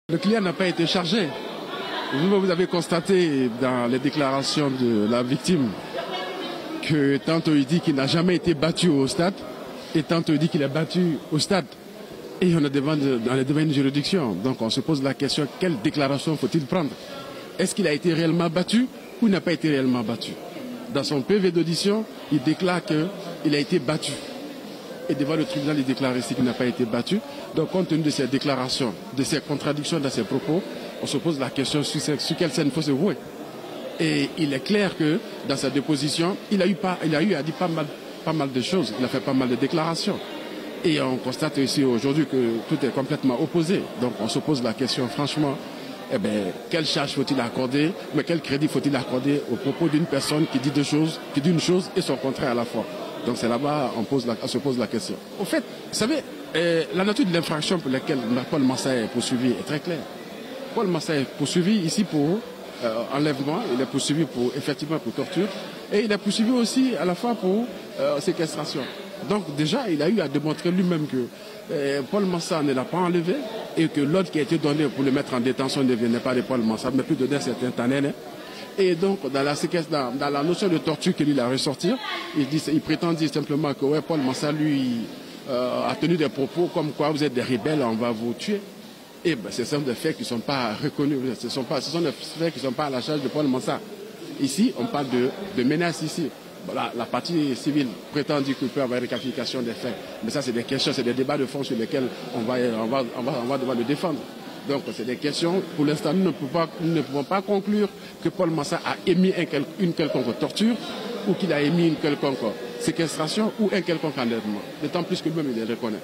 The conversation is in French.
Le client n'a pas été chargé. Vous avez constaté dans les déclarations de la victime que tantôt il dit qu'il n'a jamais été battu au stade et tantôt il dit qu'il est battu au stade. Et on est devant une juridiction. Donc on se pose la question, quelle déclaration faut-il prendre? Est-ce qu'il a été réellement battu ou n'a pas été réellement battu? Dans son PV d'audition, il déclare qu'il a été battu. Et devant le tribunal, il déclare ici qu'il n'a pas été battu. Donc, compte tenu de ces déclarations, de ces contradictions dans ses propos, on se pose la question sur quelle scène il faut se vouer. Et il est clair que dans sa déposition, il a dit pas mal de choses. Il a fait pas mal de déclarations. Et on constate ici aujourd'hui que tout est complètement opposé. Donc, on se pose la question, franchement, quelle charge faut-il accorder, mais quel crédit faut-il accorder au propos d'une personne qui dit une chose et son contraire à la fois. Donc c'est là-bas qu'on se pose la question. Au fait, vous savez, la nature de l'infraction pour laquelle Paul Massa est poursuivi est très claire. Paul Massa est poursuivi ici pour enlèvement, il est poursuivi effectivement pour torture, et il est poursuivi aussi à la fois pour séquestration. Donc déjà, il a eu à démontrer lui-même que Paul Massa ne l'a pas enlevé et que l'ordre qui a été donné pour le mettre en détention ne venait pas de Paul Massa, mais plus d'un certain Tanene. Et donc, dans la notion de torture qu'il a ressorti, il prétend dire simplement que ouais, Paul Massa, lui, a tenu des propos comme quoi vous êtes des rebelles, on va vous tuer. Et ce sont des faits qui ne sont pas reconnus, ce sont des faits qui ne sont pas à la charge de Paul Massa. Ici, on parle de menaces ici. Voilà, la partie civile prétend dire qu'il peut y avoir une qualification des faits. Mais ça, c'est des questions, c'est des débats de fond sur lesquels on va devoir le défendre. Donc, c'est des questions. Pour l'instant, nous ne pouvons pas conclure que Paul Massa a émis une quelconque torture ou qu'il a émis une quelconque séquestration ou un quelconque enlèvement. D'autant plus que lui-même, il le reconnaît.